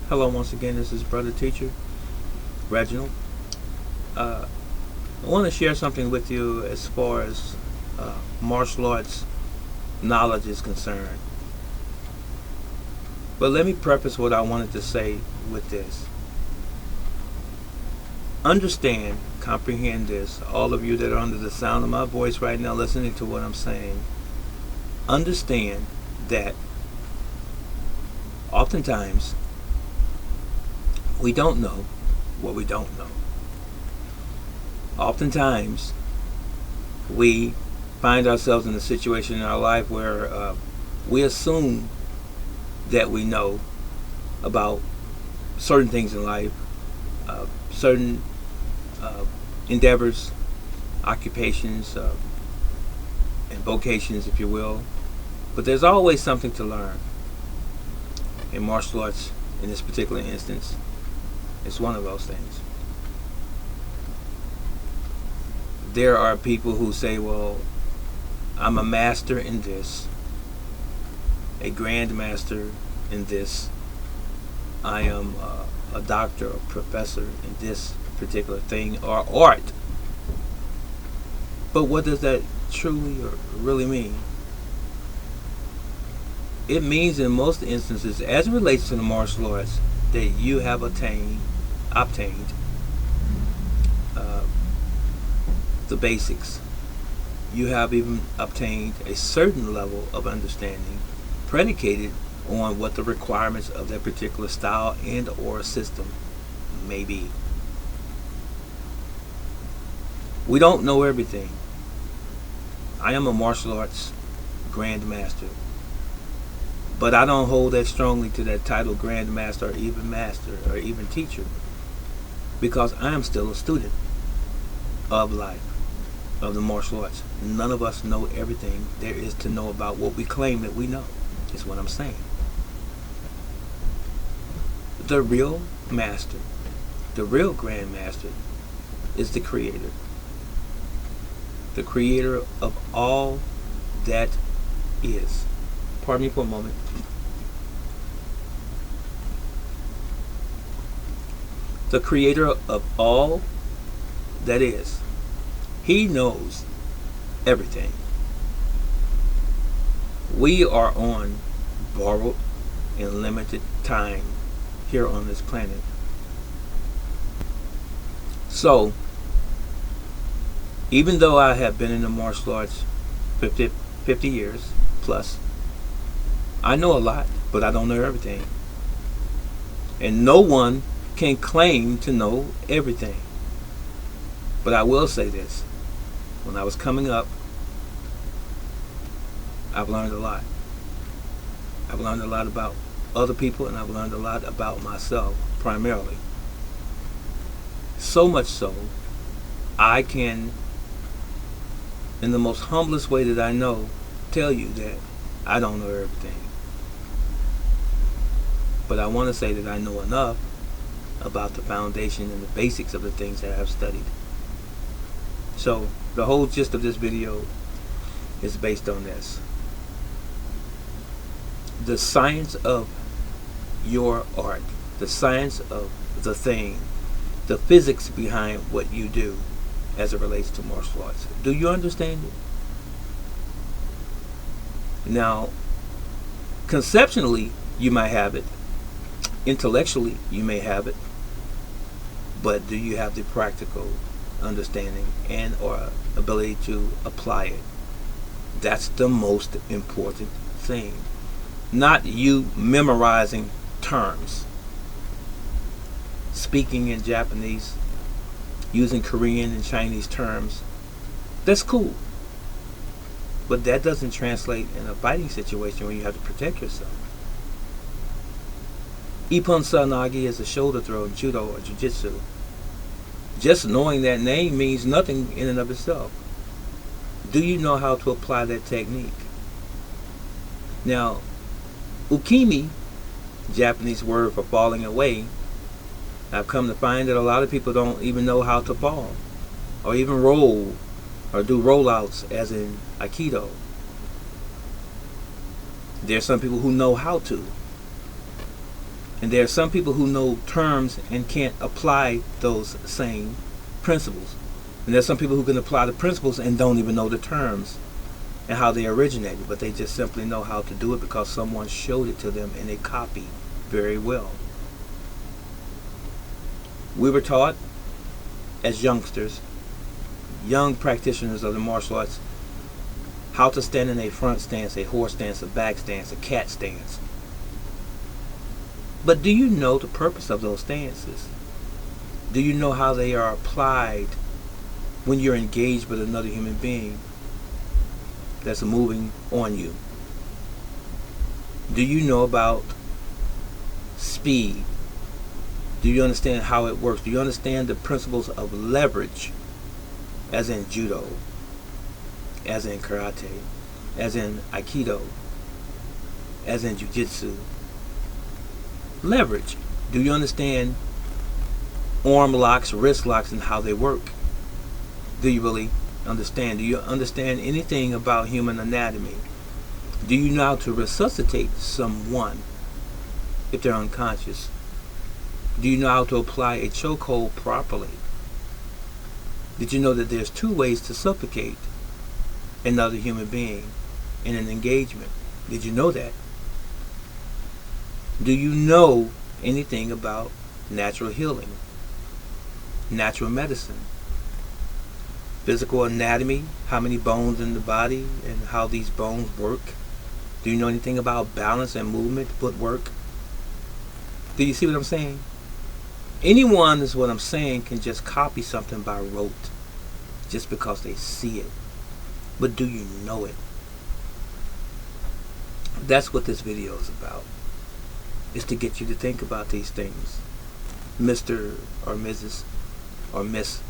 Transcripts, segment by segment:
Hello, once again, this is Brother Teacher, Reginald. I want to share something with you as far as martial arts knowledge is concerned. But let me preface what I wanted to say with this. Understand, comprehend this, all of you that are under the sound of my voice right now listening to what I'm saying. Understand that oftentimes we don't know what we don't know. Oftentimes, we find ourselves in a situation in our life where we assume that we know about certain things in life, certain endeavors, occupations, and vocations, if you will. But there's always something to learn. In martial arts, in this particular instance, it's one of those things. There are people who say, well, I'm a master in this, a grand master in this, I am a doctor or professor in this particular thing or art. But what does that truly or really mean? It means in most instances, as it relates to the martial arts, that you have obtained the basics. You have even obtained a certain level of understanding predicated on what the requirements of that particular style and or system may be. We don't know everything. I am a martial arts grand master, but I don't hold that strongly to that title grand master or even teacher, because I am still a student of life, of the martial arts. None of us know everything there is to know about what we claim that we know, is what I'm saying. The real master, the real grand master, is the creator. The creator of all that is. Pardon me for a moment. The creator of all that is. He knows everything. We are on borrowed and limited time here on this planet. So, even though I have been in the martial arts 50 years plus, I know a lot, but I don't know everything. And no one can claim to know everything. But I will say this. When I was coming up, I've learned a lot. I've learned a lot about other people, and I've learned a lot about myself, primarily. So much so, I can, in the most humblest way that I know, tell you that I don't know everything. But I want to say that I know enough about the foundation and the basics of the things that I've studied. So, the whole gist of this video is based on this. The science of your art, the science of the thing, the physics behind what you do as it relates to martial arts. Do you understand it? Now, conceptually, you might have it. Intellectually, you may have it. But do you have the practical understanding and or ability to apply it? That's the most important thing. Not you memorizing terms, speaking in Japanese, using Korean and Chinese terms. That's cool, but that doesn't translate in a fighting situation where you have to protect yourself. Ippon Sanagi is a shoulder throw in judo or jiu-jitsu. Just knowing that name means nothing in and of itself. Do you know how to apply that technique? Now, ukimi, Japanese word for falling away, I've come to find that a lot of people don't even know how to fall, or even roll, or do rollouts as in Aikido. There's some people who know how to. And there are some people who know terms and can't apply those same principles. And there's some people who can apply the principles and don't even know the terms and how they originated, but they just simply know how to do it because someone showed it to them and they copied very well. We were taught as youngsters, young practitioners of the martial arts, how to stand in a front stance, a horse stance, a back stance, a cat stance. But do you know the purpose of those stances? Do you know how they are applied when you're engaged with another human being that's moving on you? Do you know about speed? Do you understand how it works? Do you understand the principles of leverage, as in judo, as in karate, as in aikido, as in jiu-jitsu? Leverage. Do you understand arm locks, wrist locks, and how they work? Do you really understand? Do you understand anything about human anatomy? Do you know how to resuscitate someone if they're unconscious? Do you know how to apply a chokehold properly? Did you know that there's 2 ways to suffocate another human being in an engagement? Did you know that? Do you know anything about natural healing, natural medicine, physical anatomy, how many bones in the body and how these bones work? Do you know anything about balance and movement, footwork? Do you see what I'm saying? Anyone, is what I'm saying, can just copy something by rote just because they see it. But do you know it? That's what this video is about. Is to get you to think about these things, Mr. or Mrs. or Miss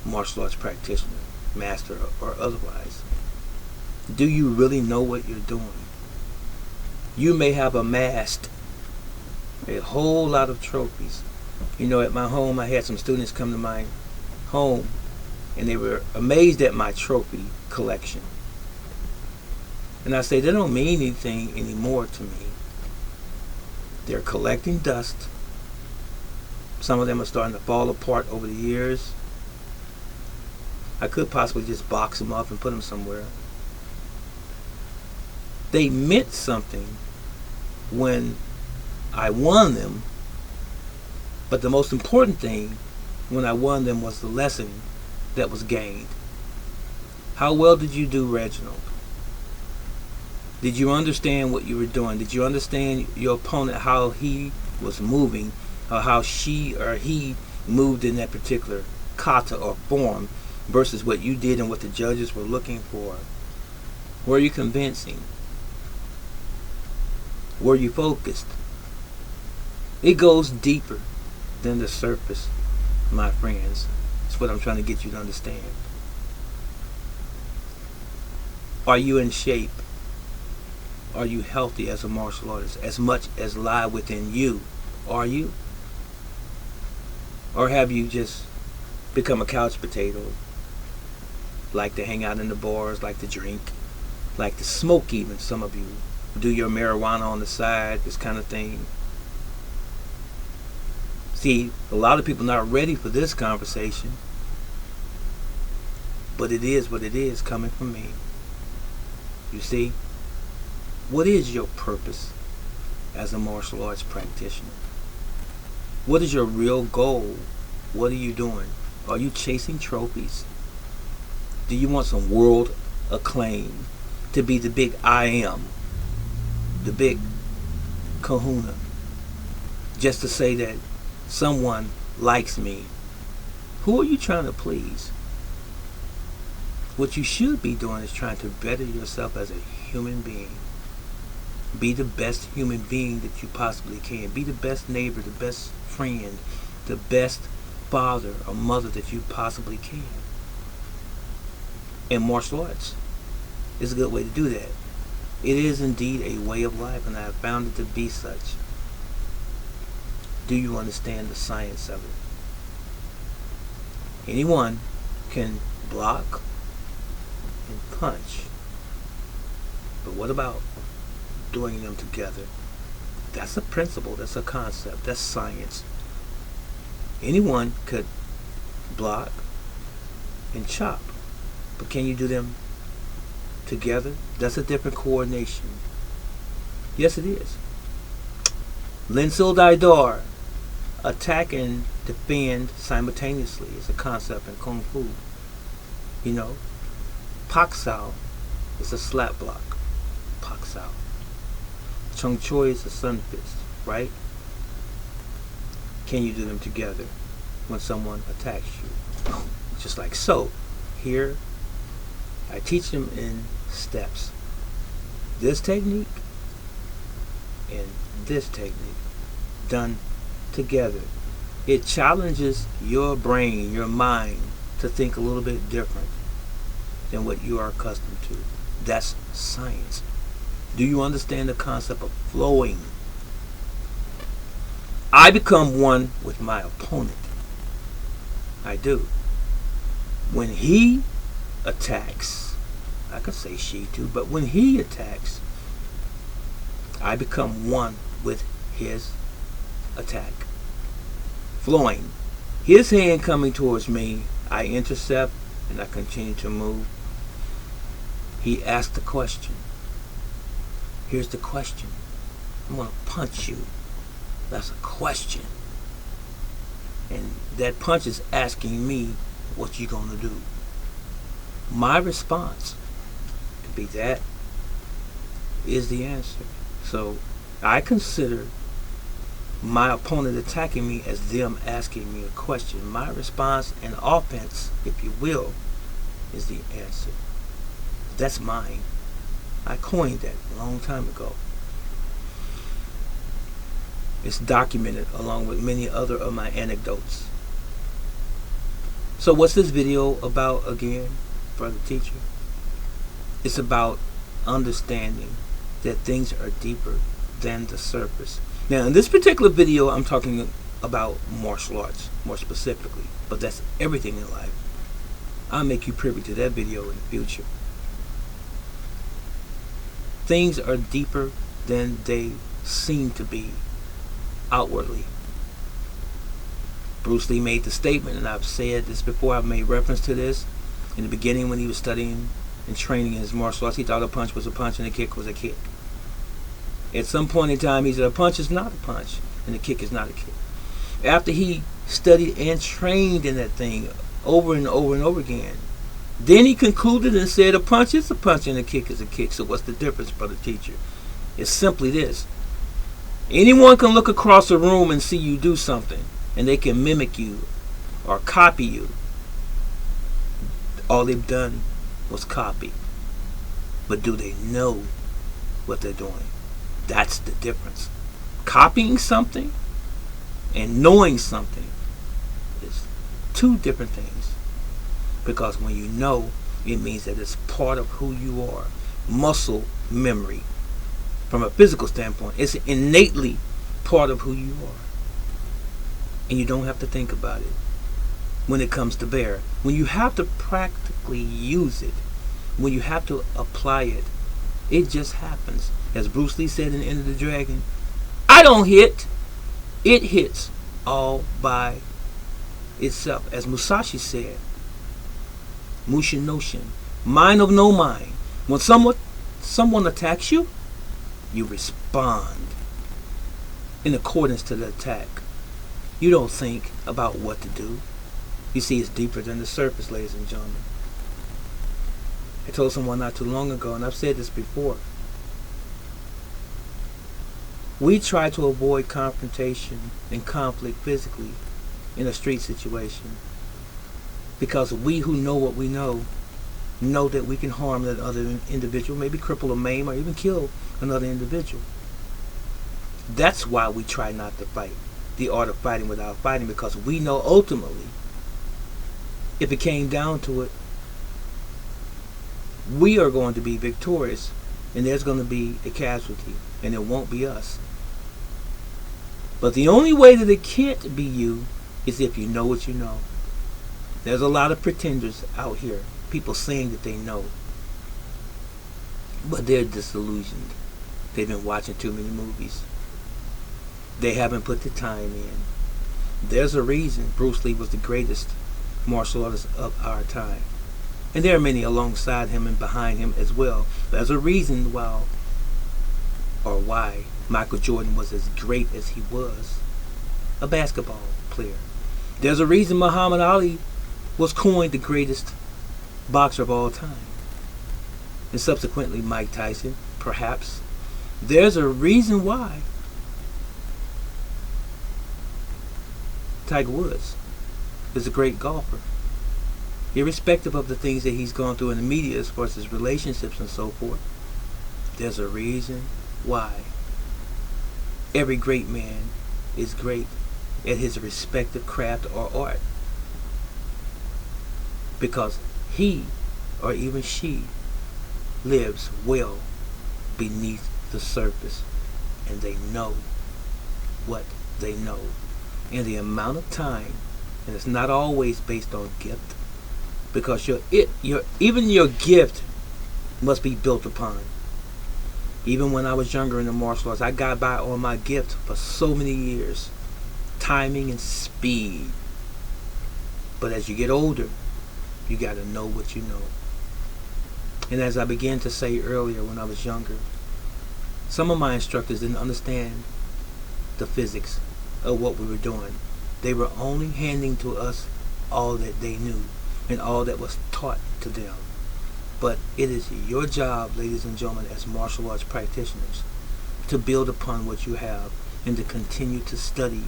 Martial Arts Practitioner, Master or otherwise. Do you really know what you're doing? You may have amassed a whole lot of trophies. You know, at my home, I had some students come to my home and they were amazed at my trophy collection. And I say, they don't mean anything anymore to me. They're collecting dust. Some of them are starting to fall apart over the years. I could possibly just box them up and put them somewhere. They meant something when I won them, but the most important thing when I won them was the lesson that was gained. How well did you do, Reginald? Did you understand what you were doing? Did you understand your opponent, how he was moving, or how she or he moved in that particular kata or form versus what you did and what the judges were looking for? Were you convincing? Were you focused? It goes deeper than the surface, my friends. That's what I'm trying to get you to understand. Are you in shape? Are you healthy as a martial artist? As much as lie within you, are you? Or have you just become a couch potato? Like to hang out in the bars, like to drink, like to smoke even, some of you. Do your marijuana on the side, this kind of thing. See, a lot of people not ready for this conversation. But it is what it is coming from me. You see? What is your purpose as a martial arts practitioner? What is your real goal? What are you doing? Are you chasing trophies? Do you want some world acclaim? To be the big I am? The big kahuna? Just to say that someone likes me? Who are you trying to please? What you should be doing is trying to better yourself as a human being. Be the best human being that you possibly can. Be the best neighbor, the best friend, the best father or mother that you possibly can. And martial arts is a good way to do that. It is indeed a way of life, and I have found it to be such. Do you understand the science of it? Anyone can block and punch, but what about doing them together That's a principle, that's a concept, that's science. Anyone could block and chop, but can you do them together? That's a different coordination. Yes, it is. Linsil Daidor, attack and defend simultaneously, is a concept in Kung Fu. You know, Pak Sao is a slap block. Pak Sao. Chung Choi is a sun fist, right? Can you do them together when someone attacks you? Just like so. Here, I teach them in steps. This technique and this technique done together. It challenges your brain, your mind, to think a little bit different than what you are accustomed to. That's science. Do you understand the concept of flowing? I become one with my opponent. I do. When he attacks, I could say she too, but when he attacks, I become one with his attack. Flowing. His hand coming towards me, I intercept and I continue to move. He asked the question. Here's the question. I'm going to punch you. That's a question. And that punch is asking me, what you going to do? My response could be that is the answer. So I consider my opponent attacking me as them asking me a question. My response and offense, if you will, is the answer. That's mine. I coined that a long time ago. It's documented along with many other of my anecdotes. So what's this video about again, brother teacher? It's about understanding that things are deeper than the surface. Now in this particular video I'm talking about martial arts more specifically, but that's everything in life. I'll make you privy to that video in the future. Things are deeper than they seem to be outwardly. Bruce Lee made the statement, and I've said this before, I've made reference to this. In the beginning when he was studying and training in his martial arts, he thought a punch was a punch and a kick was a kick. At some point in time he said a punch is not a punch and a kick is not a kick. After he studied and trained in that thing over and over and over again, then he concluded and said a punch is a punch and a kick is a kick. So what's the difference, brother teacher? It's simply this. Anyone can look across a room and see you do something, and they can mimic you or copy you. All they've done was copy. But do they know what they're doing? That's the difference. Copying something and knowing something is two different things. Because when you know, it means that it's part of who you are. Muscle memory. From a physical standpoint, it's innately part of who you are. And you don't have to think about it when it comes to bear. When you have to practically use it, when you have to apply it, it just happens. As Bruce Lee said in Enter the Dragon, I don't hit. It hits all by itself. As Musashi said, Mushin Noshin, mind of no mind. When someone attacks you, you respond in accordance to the attack. You don't think about what to do. You see, it's deeper than the surface, ladies and gentlemen. I told someone not too long ago, and I've said this before. We try to avoid confrontation and conflict physically in a street situation because we who know what we know that we can harm that other individual, maybe cripple or maim or even kill another individual. That's why we try not to fight. The art of fighting without fighting, because we know ultimately, if it came down to it, we are going to be victorious and there's going to be a casualty and it won't be us. But the only way that it can't be you is if you know what you know. There's a lot of pretenders out here, people saying that they know, but they're disillusioned. They've been watching too many movies. They haven't put the time in. There's a reason Bruce Lee was the greatest martial artist of our time. And there are many alongside him and behind him as well. There's a reason why Michael Jordan was as great as he was, a basketball player. There's a reason Muhammad Ali was coined the greatest boxer of all time. And subsequently Mike Tyson, perhaps. There's a reason why Tiger Woods is a great golfer. Irrespective of the things that he's gone through in the media as far as his relationships and so forth, there's a reason why every great man is great at his respective craft or art. Because he or even she lives well beneath the surface, and they know what they know. And the amount of time, and it's not always based on gift, because even your gift must be built upon. Even when I was younger in the martial arts, I got by on my gift for so many years. Timing and speed. But as you get older, you got to know what you know. And as I began to say earlier when I was younger, some of my instructors didn't understand the physics of what we were doing. They were only handing to us all that they knew and all that was taught to them. But it is your job, ladies and gentlemen, as martial arts practitioners, to build upon what you have and to continue to study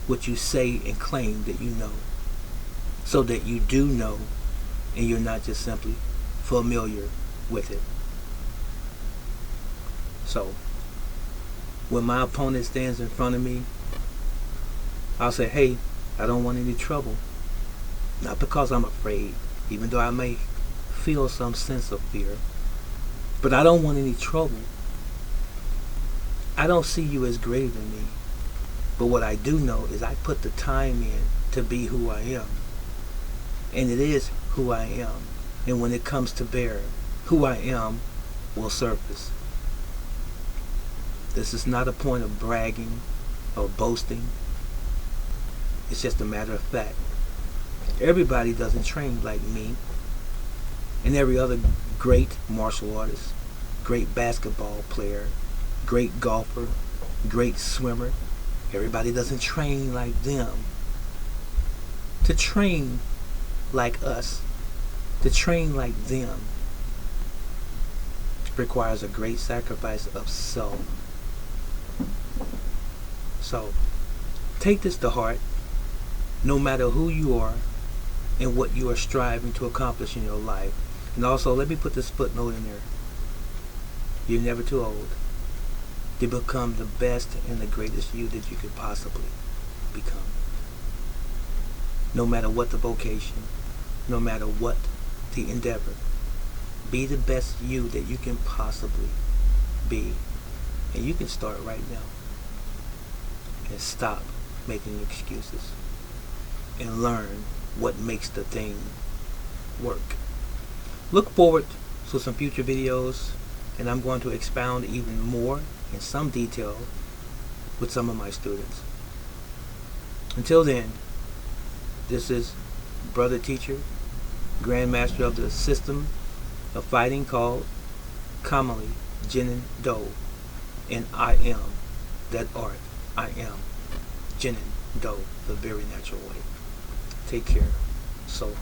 what you say and claim that you know, so that you do know and you're not just simply familiar with it. So when my opponent stands in front of me, I'll say, hey, I don't want any trouble. Not because I'm afraid, even though I may feel some sense of fear, but I don't want any trouble. I don't see you as greater than me, but what I do know is I put the time in to be who I am, and it is who I am. And when it comes to bear, who I am will surface. This is not a point of bragging or boasting. It's just a matter of fact. Everybody doesn't train like me and every other great martial artist, great basketball player, great golfer, great swimmer. Everybody doesn't train like them. To train like us, to train like them, requires a great sacrifice of self. So, take this to heart, no matter who you are and what you are striving to accomplish in your life. And also, let me put this footnote in there. You're never too old to become the best and the greatest you that you could possibly become. No matter what the vocation, no matter what the endeavor, be the best you that you can possibly be. And you can start right now. And stop making excuses. And learn what makes the thing work. Look forward to some future videos, and I'm going to expound even more in some detail with some of my students. Until then, this is Brother Teacher, Grandmaster of the system of fighting called commonly Jinin Do, and I am that art. I am Jinin Do, the very natural way. Take care. So long.